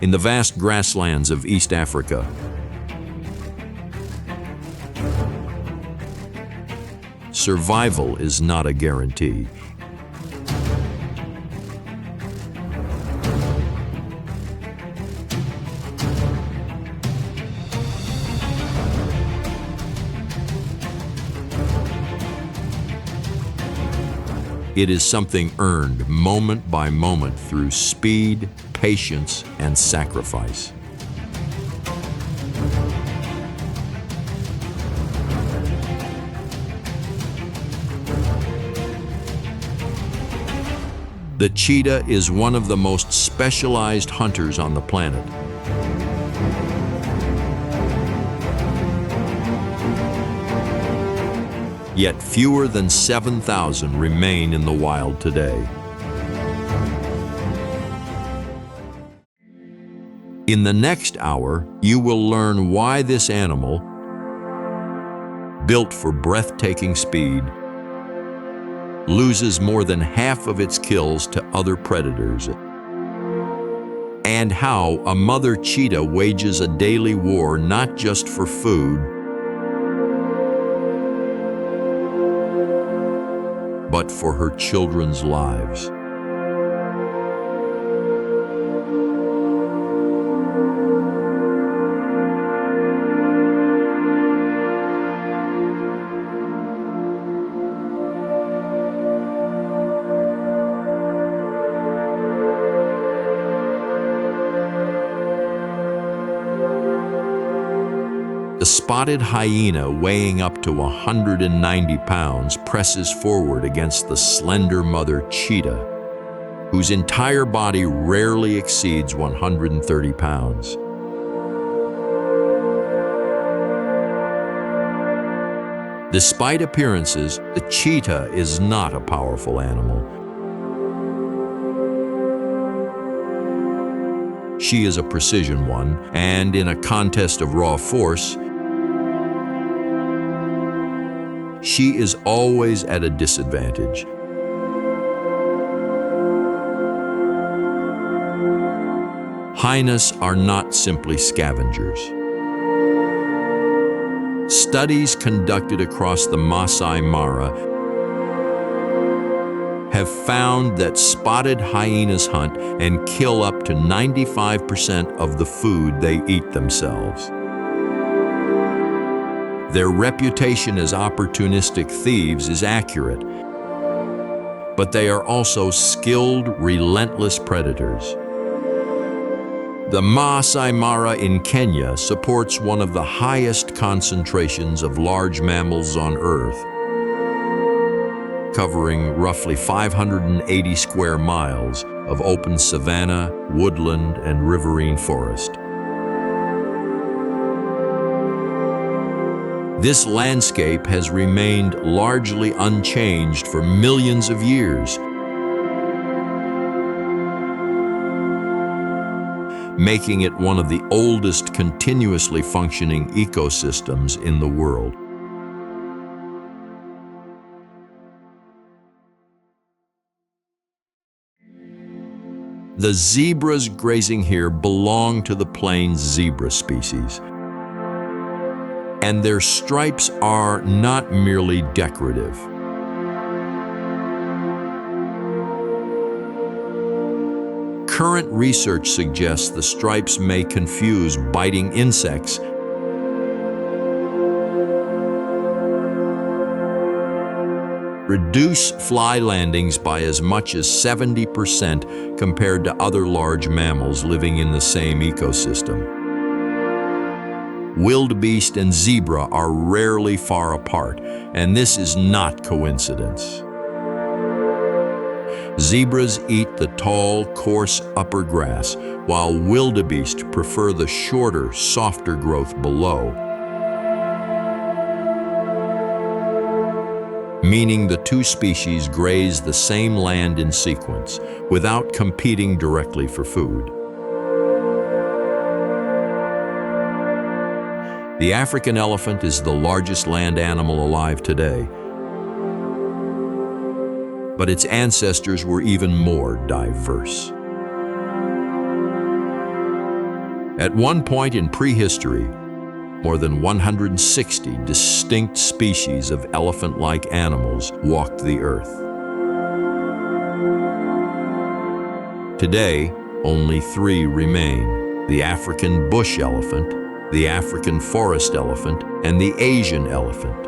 in the vast grasslands of East Africa. Survival is not a guarantee. It is something earned moment by moment through speed, patience, and sacrifice. The cheetah is one of the most specialized hunters on the planet. Yet fewer than 7,000 remain in the wild today. In the next hour, you will learn why this animal, built for breathtaking speed, loses more than half of its kills to other predators, and how a mother cheetah wages a daily war not just for food, but for her children's lives. The spotted hyena, weighing up to 190 pounds, presses forward against the slender mother cheetah, whose entire body rarely exceeds 130 pounds. Despite appearances, the cheetah is not a powerful animal. She is a precision one, and in a contest of raw force, she is always at a disadvantage. Hyenas are not simply scavengers. Studies conducted across the Maasai Mara have found that spotted hyenas hunt and kill up to 95% of the food they eat themselves. Their reputation as opportunistic thieves is accurate, but they are also skilled, relentless predators. The Maasai Mara in Kenya supports one of the highest concentrations of large mammals on Earth, covering roughly 580 square miles of open savannah, woodland, and riverine forest. This landscape has remained largely unchanged for millions of years, making it one of the oldest continuously functioning ecosystems in the world. The zebras grazing here belong to the plains zebra species, and their stripes are not merely decorative. Current research suggests the stripes may confuse biting insects reduce fly landings by as much as 70% compared to other large mammals living in the same ecosystem. Wildebeest and zebra are rarely far apart, and this is not coincidence. Zebras eat the tall, coarse upper grass, while wildebeest prefer the shorter, softer growth below, meaning the two species graze the same land in sequence, without competing directly for food. The African elephant is the largest land animal alive today, but its ancestors were even more diverse. At one point in prehistory, more than 160 distinct species of elephant-like animals walked the earth. Today, only 3 remain: the African bush elephant, the African forest elephant, and the Asian elephant.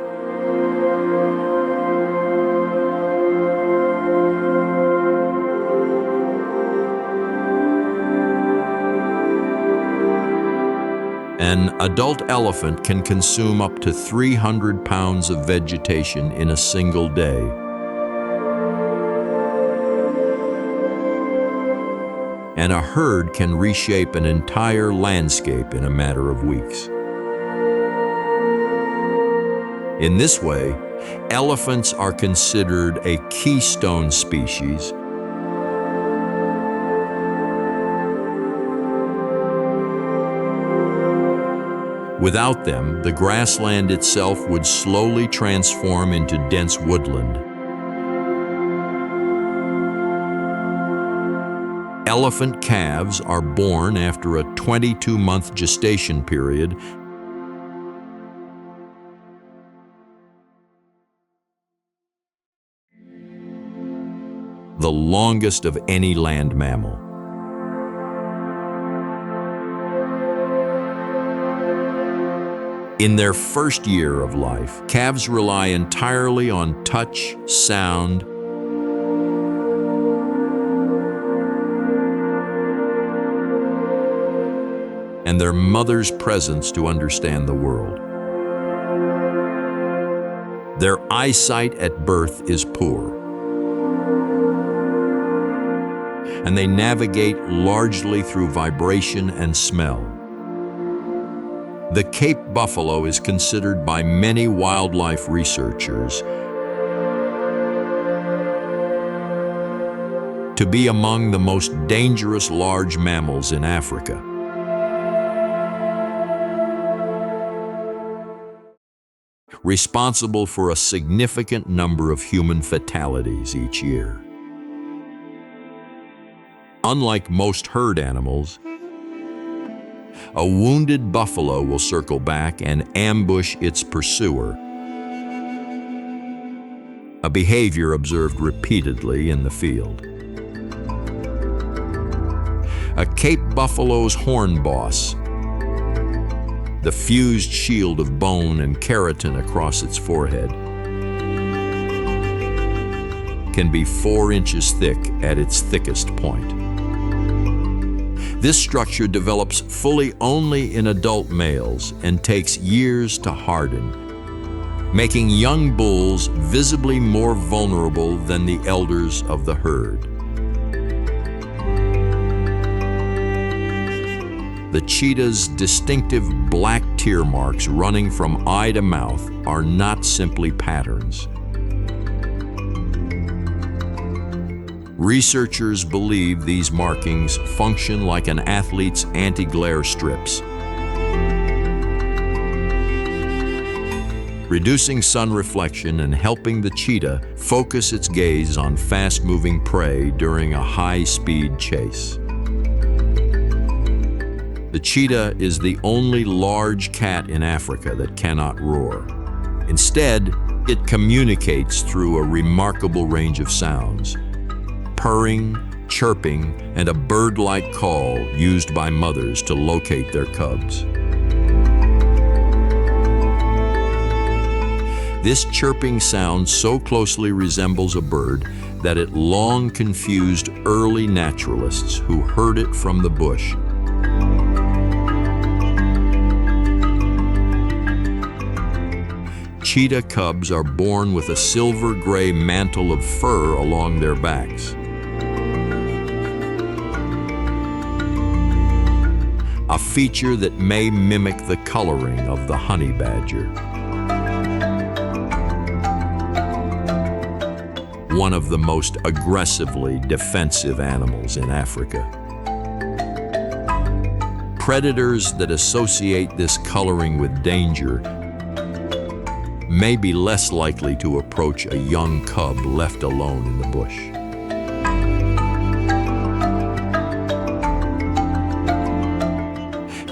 An adult elephant can consume up to 300 pounds of vegetation in a single day. And a herd can reshape an entire landscape in a matter of weeks. In this way, elephants are considered a keystone species, without them, the grassland itself would slowly transform into dense woodland. Elephant calves are born after a 22-month gestation period, the longest of any land mammal. In their first year of life, calves rely entirely on touch, sound, and their mother's presence to understand the world. Their eyesight at birth is poor, and they navigate largely through vibration and smell. The Cape buffalo is considered by many wildlife researchers to be among the most dangerous large mammals in Africa. Responsible for a significant number of human fatalities each year. Unlike most herd animals, a wounded buffalo will circle back and ambush its pursuer, a behavior observed repeatedly in the field. A Cape buffalo's horn boss, the fused shield of bone and keratin across its forehead, can be 4 inches thick at its thickest point. This structure develops fully only in adult males and takes years to harden, making young bulls visibly more vulnerable than the elders of the herd. The cheetah's distinctive black tear marks running from eye to mouth are not simply patterns. Researchers believe these markings function like an athlete's anti-glare strips, reducing sun reflection and helping the cheetah focus its gaze on fast-moving prey during a high-speed chase. The cheetah is the only large cat in Africa that cannot roar. Instead, it communicates through a remarkable range of sounds: purring, chirping, and a bird-like call used by mothers to locate their cubs. This chirping sound so closely resembles a bird that it long confused early naturalists who heard it from the bush. Cheetah cubs are born with a silver-gray mantle of fur along their backs. A feature that may mimic the coloring of the honey badger. One of the most aggressively defensive animals in Africa. Predators that associate this coloring with danger may be less likely to approach a young cub left alone in the bush.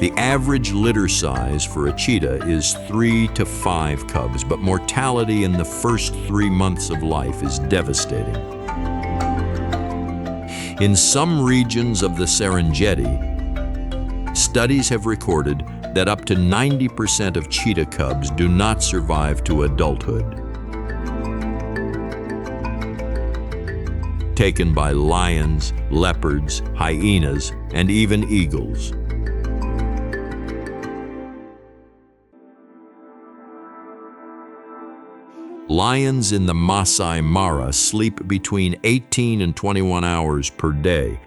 The average litter size for a cheetah is 3 to 5 cubs, but mortality in the first 3 months of life is devastating. In some regions of the Serengeti, studies have recorded that up to 90% of cheetah cubs do not survive to adulthood. Taken by lions, leopards, hyenas, and even eagles. Lions in the Maasai Mara sleep between 18 and 21 hours per day,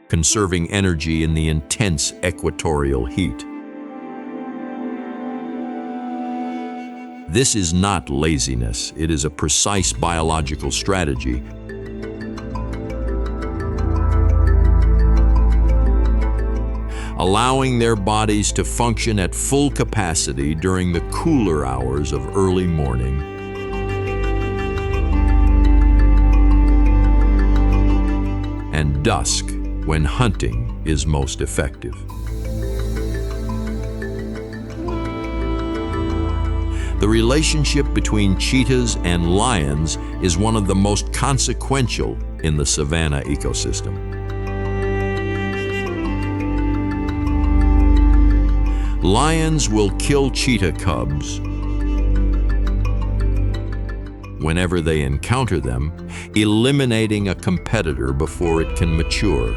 conserving energy in the intense equatorial heat. This is not laziness, it is a precise biological strategy. Allowing their bodies to function at full capacity during the cooler hours of early morning. And dusk, when hunting is most effective. The relationship between cheetahs and lions is one of the most consequential in the savannah ecosystem. Lions will kill cheetah cubs whenever they encounter them, eliminating a competitor before it can mature.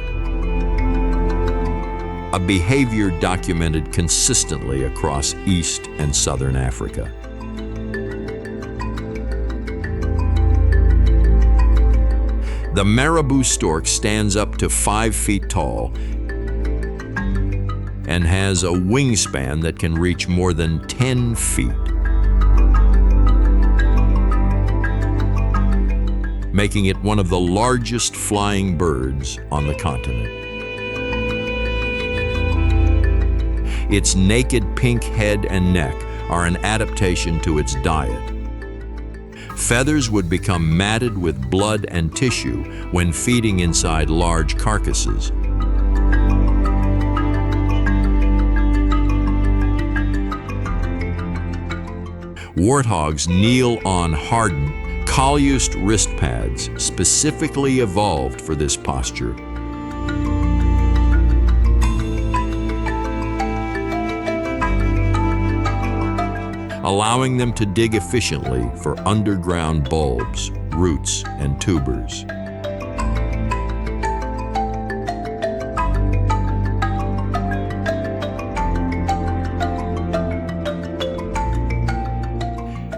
A behavior documented consistently across East and Southern Africa. The marabou stork stands up to 5 feet tall and has a wingspan that can reach more than 10 feet. Making it one of the largest flying birds on the continent. Its naked pink head and neck are an adaptation to its diet. Feathers would become matted with blood and tissue when feeding inside large carcasses. Warthogs kneel on hardened, collused wrist pads specifically evolved for this posture. Allowing them to dig efficiently for underground bulbs, roots, and tubers.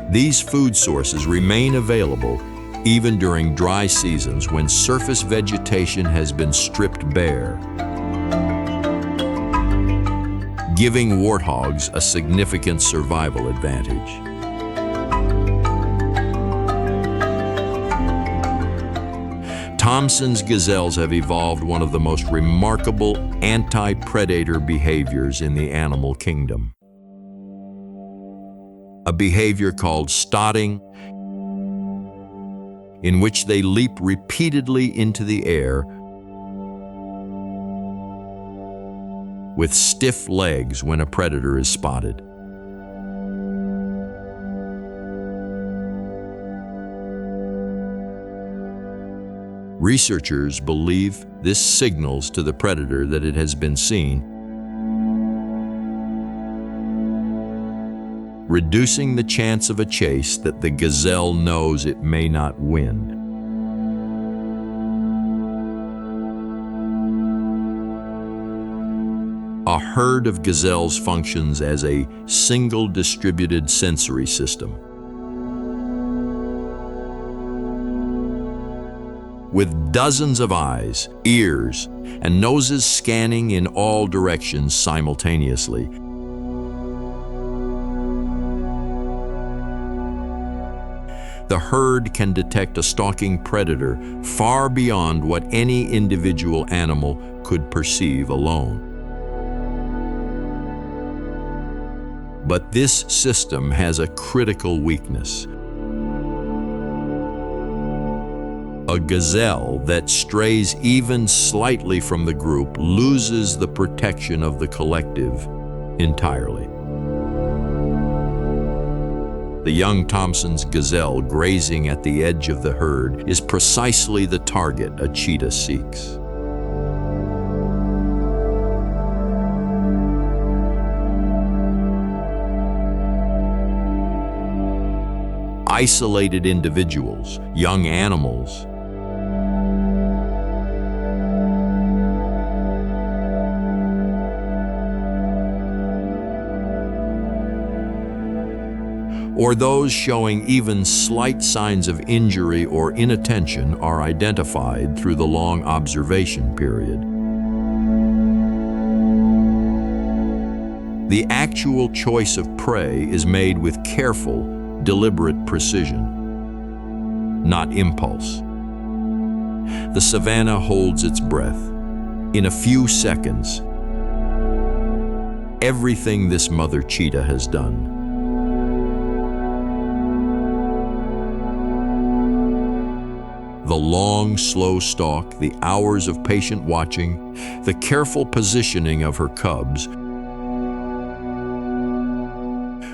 These food sources remain available even during dry seasons when surface vegetation has been stripped bare, giving warthogs a significant survival advantage. Thomson's gazelles have evolved one of the most remarkable anti-predator behaviors in the animal kingdom. A behavior called stotting, in which they leap repeatedly into the air with stiff legs when a predator is spotted. Researchers believe this signals to the predator that it has been seen, reducing the chance of a chase that the gazelle knows it may not win. A herd of gazelles functions as a single distributed sensory system. With dozens of eyes, ears, and noses scanning in all directions simultaneously. The herd can detect a stalking predator far beyond what any individual animal could perceive alone. But this system has a critical weakness. A gazelle that strays even slightly from the group loses the protection of the collective entirely. The young Thompson's gazelle grazing at the edge of the herd is precisely the target a cheetah seeks. Isolated individuals, young animals, or those showing even slight signs of injury or inattention are identified through the long observation period. The actual choice of prey is made with careful, deliberate precision, not impulse. The savannah holds its breath. In a few seconds, everything this mother cheetah has done. The long, slow stalk, the hours of patient watching, the careful positioning of her cubs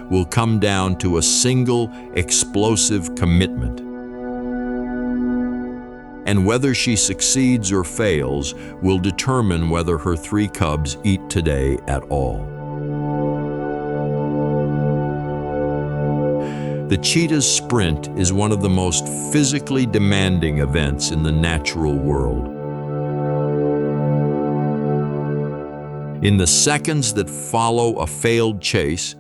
will come down to a single, explosive commitment. And whether she succeeds or fails will determine whether her 3 cubs eat today at all. The cheetah's sprint is one of the most physically demanding events in the natural world. In the seconds that follow a failed chase,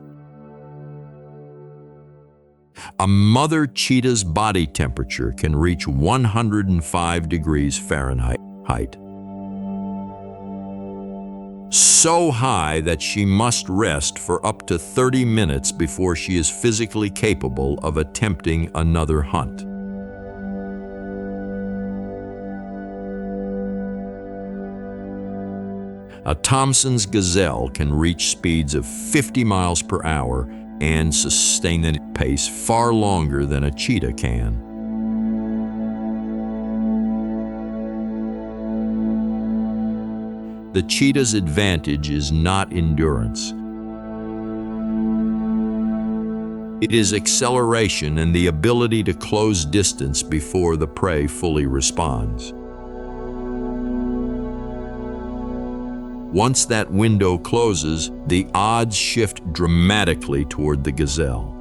a mother cheetah's body temperature can reach 105 degrees Fahrenheit, so high that she must rest for up to 30 minutes before she is physically capable of attempting another hunt. A Thompson's gazelle can reach speeds of 50 miles per hour and sustain that pace far longer than a cheetah can. The cheetah's advantage is not endurance. It is acceleration and the ability to close distance before the prey fully responds. Once that window closes, the odds shift dramatically toward the gazelle.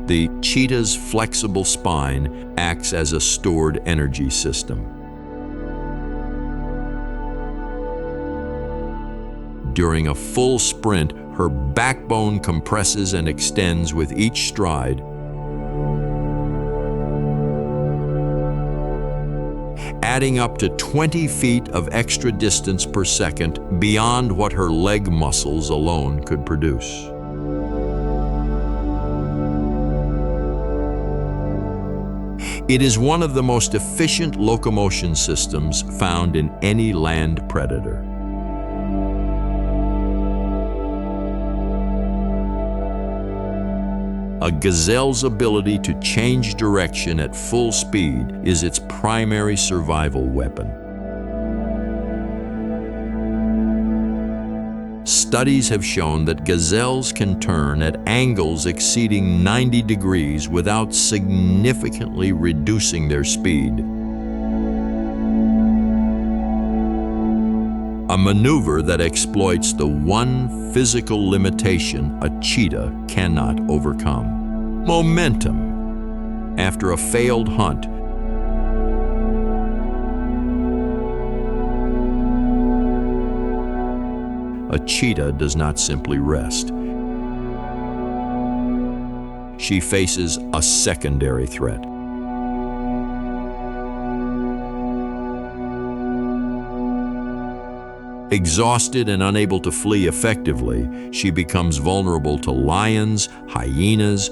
The cheetah's flexible spine acts as a stored energy system. During a full sprint, her backbone compresses and extends with each stride, adding up to 20 feet of extra distance per second beyond what her leg muscles alone could produce. It is one of the most efficient locomotion systems found in any land predator. A gazelle's ability to change direction at full speed is its primary survival weapon. Studies have shown that gazelles can turn at angles exceeding 90 degrees without significantly reducing their speed. A maneuver that exploits the one physical limitation a cheetah cannot overcome: momentum. After a failed hunt, a cheetah does not simply rest. She faces a secondary threat. Exhausted and unable to flee effectively, she becomes vulnerable to lions, hyenas,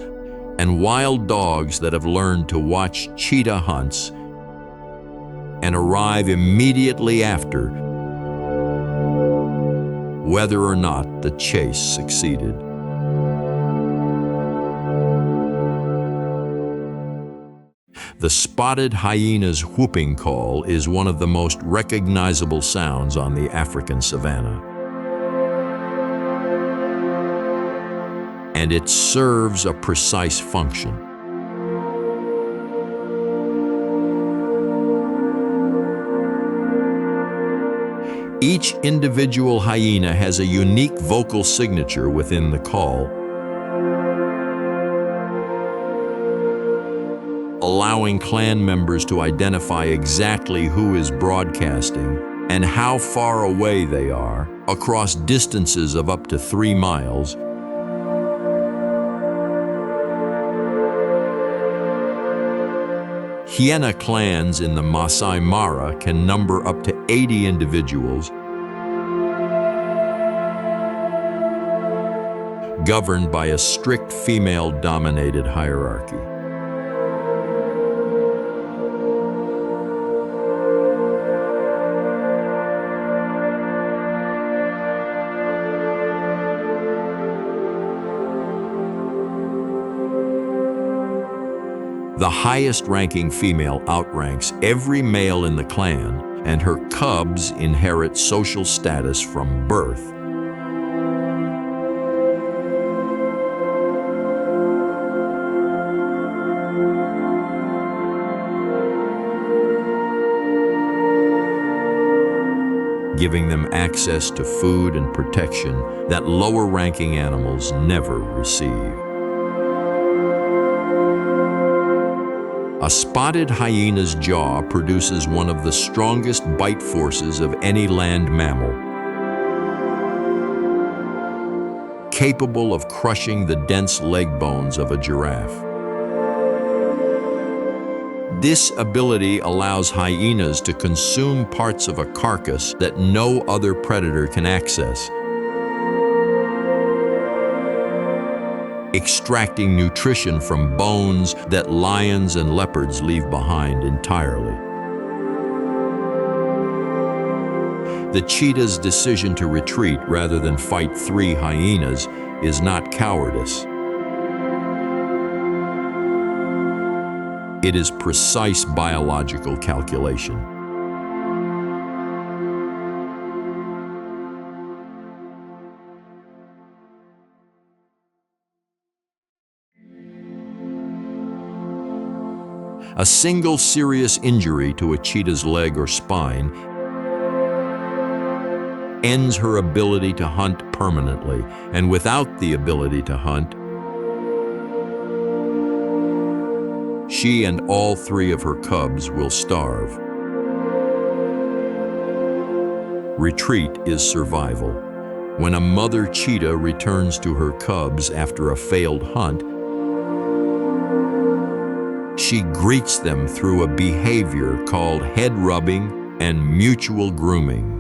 and wild dogs that have learned to watch cheetah hunts and arrive immediately after whether or not the chase succeeded. The spotted hyena's whooping call is one of the most recognizable sounds on the African savannah. And it serves a precise function. Each individual hyena has a unique vocal signature within the call, allowing clan members to identify exactly who is broadcasting and how far away they are across distances of up to 3 miles. Hyena clans in the Maasai Mara can number up to 80 individuals, governed by a strict female-dominated hierarchy. The highest-ranking female outranks every male in the clan, and her cubs inherit social status from birth. Giving them access to food and protection that lower-ranking animals never receive. A spotted hyena's jaw produces one of the strongest bite forces of any land mammal, capable of crushing the dense leg bones of a giraffe. This ability allows hyenas to consume parts of a carcass that no other predator can access, extracting nutrition from bones that lions and leopards leave behind entirely. The cheetah's decision to retreat rather than fight 3 hyenas is not cowardice. It is precise biological calculation. A single serious injury to a cheetah's leg or spine ends her ability to hunt permanently, and without the ability to hunt, she and all 3 of her cubs will starve. Retreat is survival. When a mother cheetah returns to her cubs after a failed hunt, she greets them through a behavior called head rubbing and mutual grooming.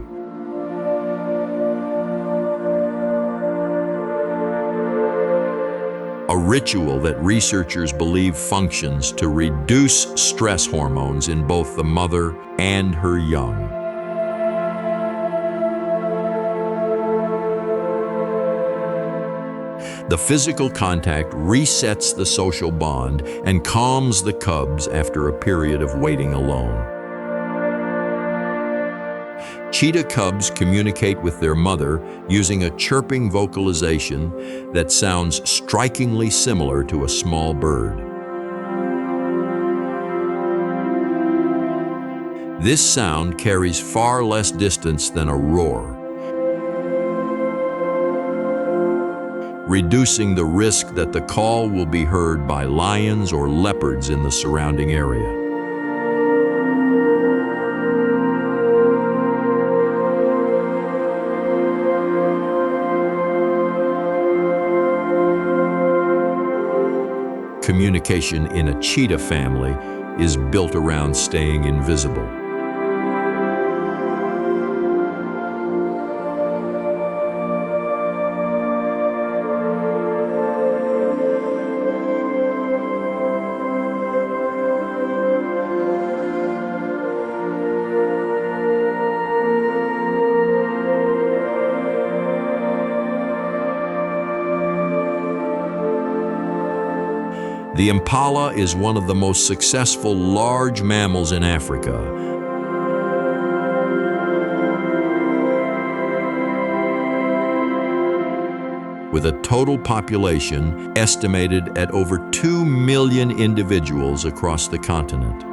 A ritual that researchers believe functions to reduce stress hormones in both the mother and her young. The physical contact resets the social bond and calms the cubs after a period of waiting alone. Cheetah cubs communicate with their mother using a chirping vocalization that sounds strikingly similar to a small bird. This sound carries far less distance than a roar, reducing the risk that the call will be heard by lions or leopards in the surrounding area. Communication in a cheetah family is built around staying invisible. The impala is one of the most successful large mammals in Africa. With a total population estimated at over 2 million individuals across the continent.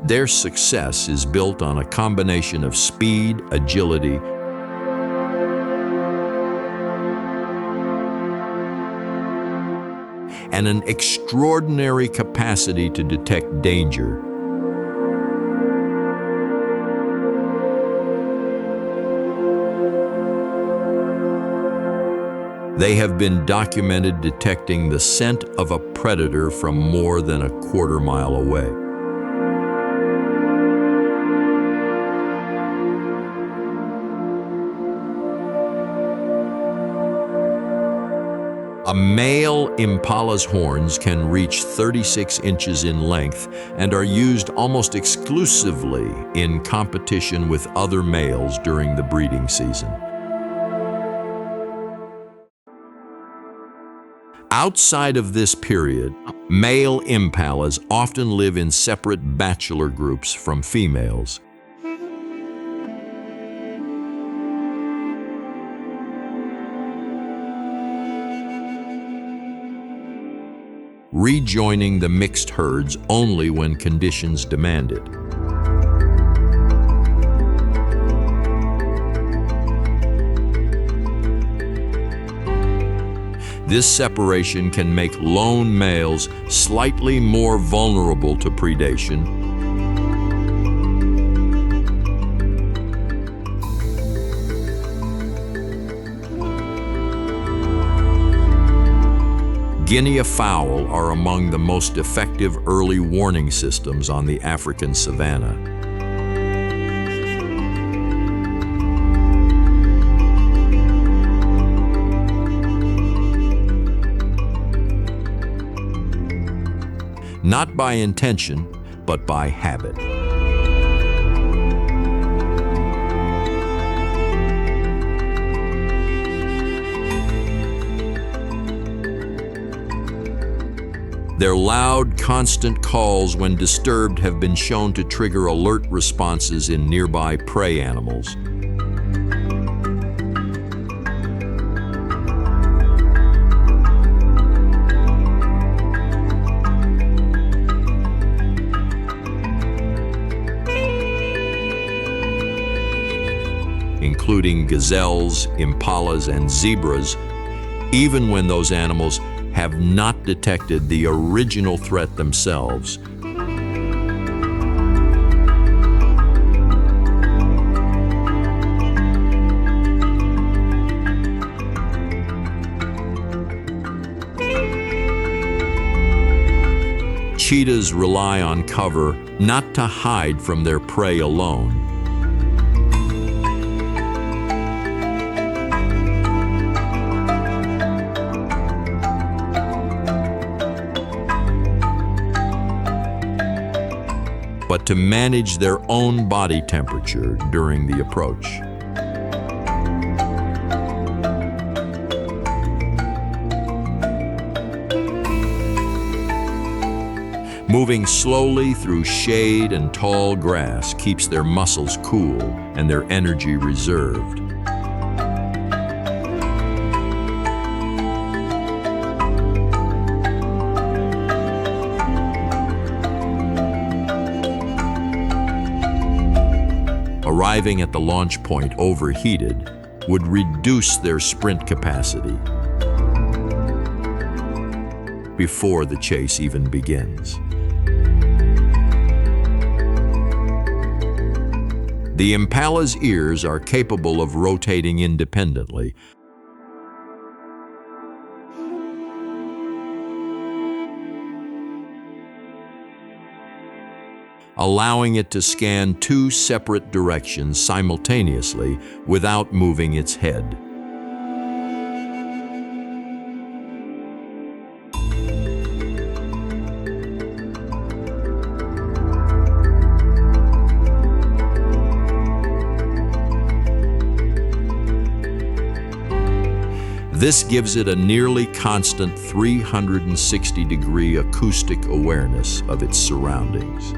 Their success is built on a combination of speed, agility, and an extraordinary capacity to detect danger. They have been documented detecting the scent of a predator from more than a quarter mile away. A male impala's horns can reach 36 inches in length and are used almost exclusively in competition with other males during the breeding season. Outside of this period, male impalas often live in separate bachelor groups from females. Rejoining the mixed herds only when conditions demand it. This separation can make lone males slightly more vulnerable to predation, Guinea fowl are among the most effective early warning systems on the African savannah. Not by intention, but by habit. Their loud, constant calls when disturbed have been shown to trigger alert responses in nearby prey animals. Including gazelles, impalas, and zebras, even when those animals have not detected the original threat themselves. Cheetahs rely on cover not to hide from their prey alone. But to manage their own body temperature during the approach. Moving slowly through shade and tall grass keeps their muscles cool and their energy reserved. Arriving at the launch point overheated would reduce their sprint capacity before the chase even begins. The impala's ears are capable of rotating independently, allowing it to scan two separate directions simultaneously without moving its head. This gives it a nearly constant 360-degree acoustic awareness of its surroundings.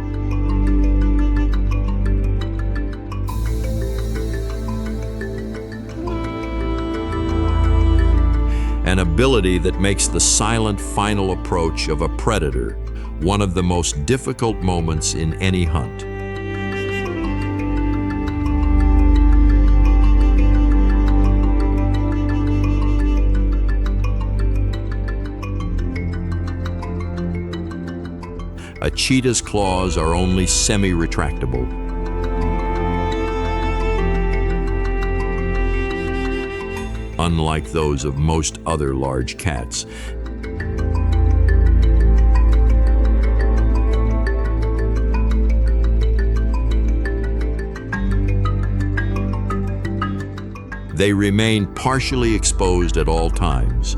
An ability that makes the silent final approach of a predator one of the most difficult moments in any hunt. A cheetah's claws are only semi-retractable. Unlike those of most other large cats. They remain partially exposed at all times.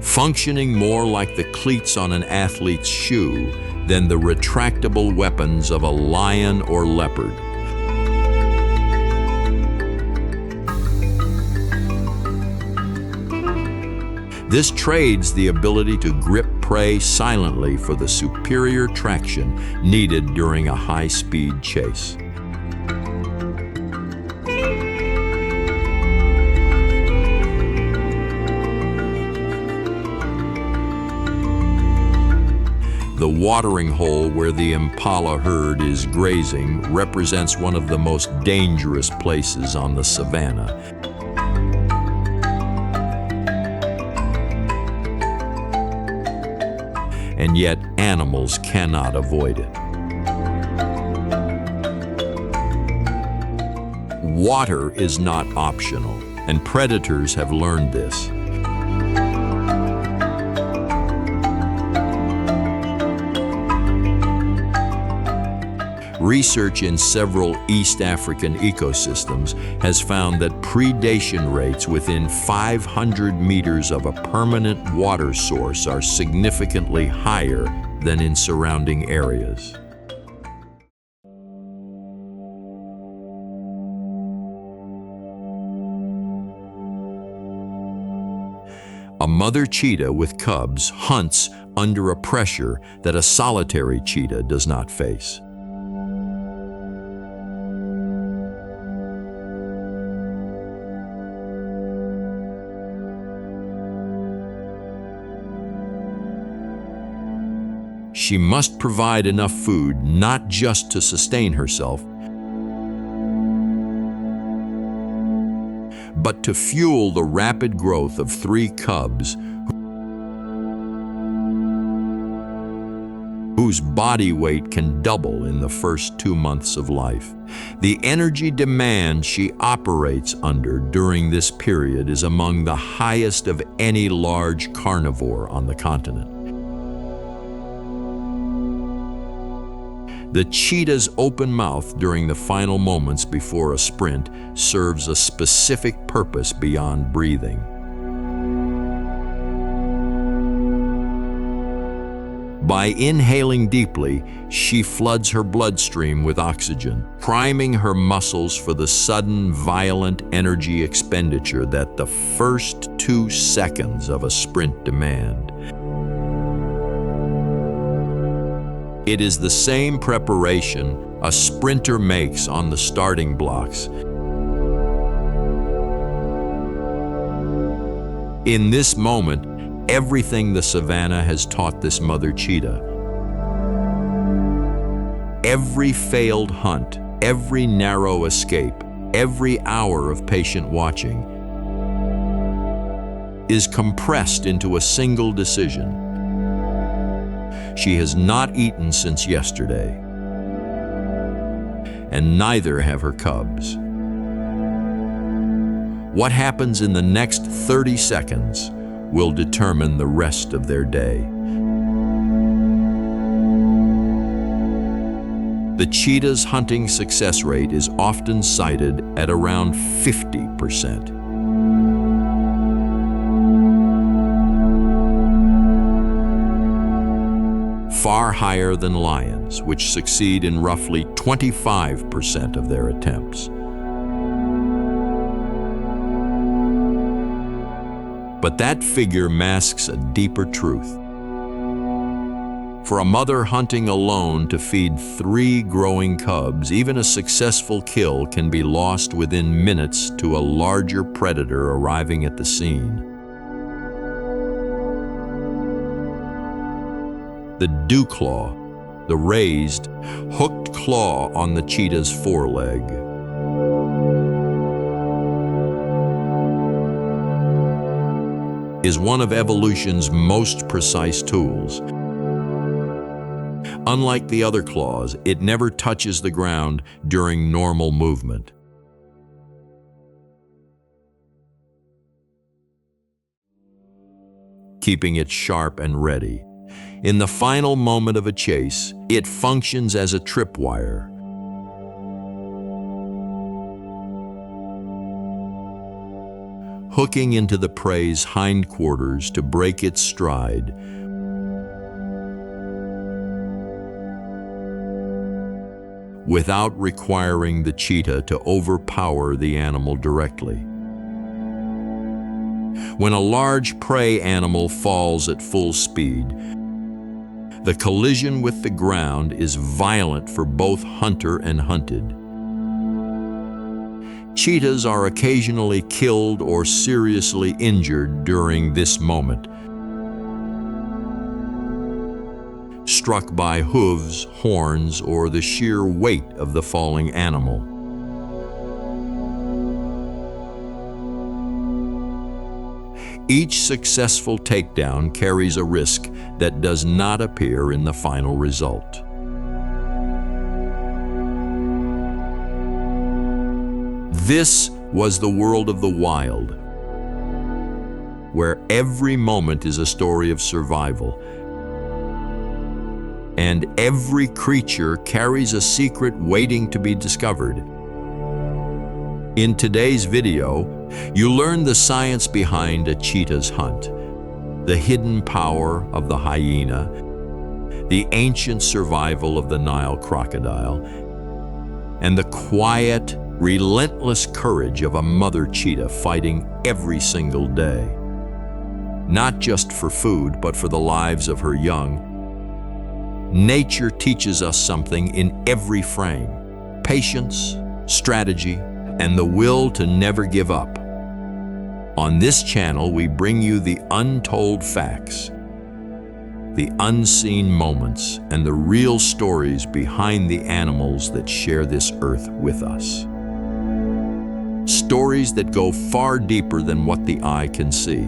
Functioning more like the cleats on an athlete's shoe than the retractable weapons of a lion or leopard. This trades the ability to grip prey silently for the superior traction needed during a high-speed chase. The watering hole where the impala herd is grazing represents one of the most dangerous places on the savannah. And yet animals cannot avoid it. Water is not optional, and predators have learned this. Research in several East African ecosystems has found that predation rates within 500 meters of a permanent water source are significantly higher than in surrounding areas. A mother cheetah with cubs hunts under a pressure that a solitary cheetah does not face. She must provide enough food not just to sustain herself, but to fuel the rapid growth of 3 cubs whose body weight can double in the first 2 months of life. The energy demand she operates under during this period is among the highest of any large carnivore on the continent. The cheetah's open mouth during the final moments before a sprint serves a specific purpose beyond breathing. By inhaling deeply, she floods her bloodstream with oxygen, priming her muscles for the sudden, violent energy expenditure that the first 2 seconds of a sprint demand. It is the same preparation a sprinter makes on the starting blocks. In this moment, everything the savannah has taught this mother cheetah, every failed hunt, every narrow escape, every hour of patient watching, is compressed into a single decision. She has not eaten since yesterday, and neither have her cubs. What happens in the next 30 seconds will determine the rest of their day. The cheetah's hunting success rate is often cited at around 50%. Far higher than lions, which succeed in roughly 25% of their attempts. But that figure masks a deeper truth. For a mother hunting alone to feed 3 growing cubs, even a successful kill can be lost within minutes to a larger predator arriving at the scene. The dew claw, the raised, hooked claw on the cheetah's foreleg. Is one of evolution's most precise tools. Unlike the other claws, it never touches the ground during normal movement. Keeping it sharp and ready. In the final moment of a chase, it functions as a tripwire. Hooking into the prey's hindquarters to break its stride. Without requiring the cheetah to overpower the animal directly. When a large prey animal falls at full speed, the collision with the ground is violent for both hunter and hunted. Cheetahs are occasionally killed or seriously injured during this moment. Struck by hooves, horns, or the sheer weight of the falling animal. Each successful takedown carries a risk that does not appear in the final result. This was the world of the wild, where every moment is a story of survival, and every creature carries a secret waiting to be discovered. In today's video, you learn the science behind a cheetah's hunt, the hidden power of the hyena, the ancient survival of the Nile crocodile, and the quiet, relentless courage of a mother cheetah fighting every single day. Not just for food, but for the lives of her young. Nature teaches us something in every frame: patience, strategy, and the will to never give up. On this channel, we bring you the untold facts, the unseen moments, and the real stories behind the animals that share this earth with us. Stories that go far deeper than what the eye can see.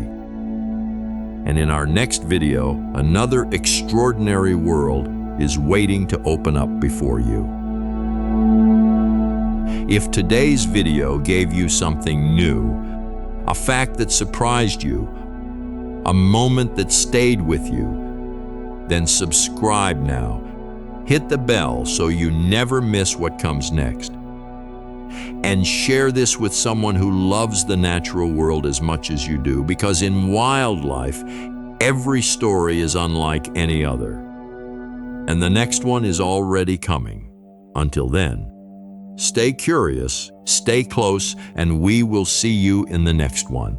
And in our next video, another extraordinary world is waiting to open up before you. If today's video gave you something new, a fact that surprised you, a moment that stayed with you, then subscribe now. Hit the bell so you never miss what comes next. And share this with someone who loves the natural world as much as you do, because in wildlife, every story is unlike any other. And the next one is already coming. Until then, stay curious, stay close, and we will see you in the next one.